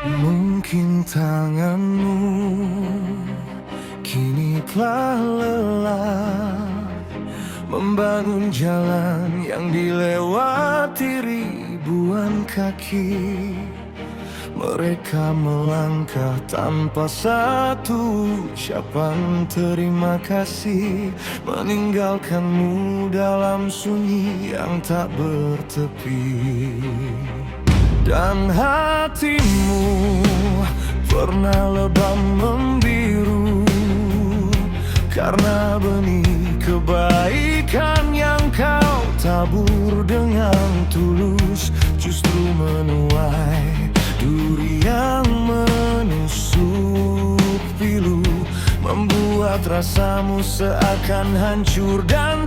Mungkin tanganmu kini telah lelah membangun jalan yang dilewati ribuan kaki. Mereka melangkah tanpa satu ucapan terima kasih, meninggalkanmu dalam sunyi yang tak bertepi. Dan hatimu pernah lebam membiru karena benih kebaikan yang kau tabur dengan tulus justru menuai duri yang menusuk pilu, membuat rasamu seakan hancur dan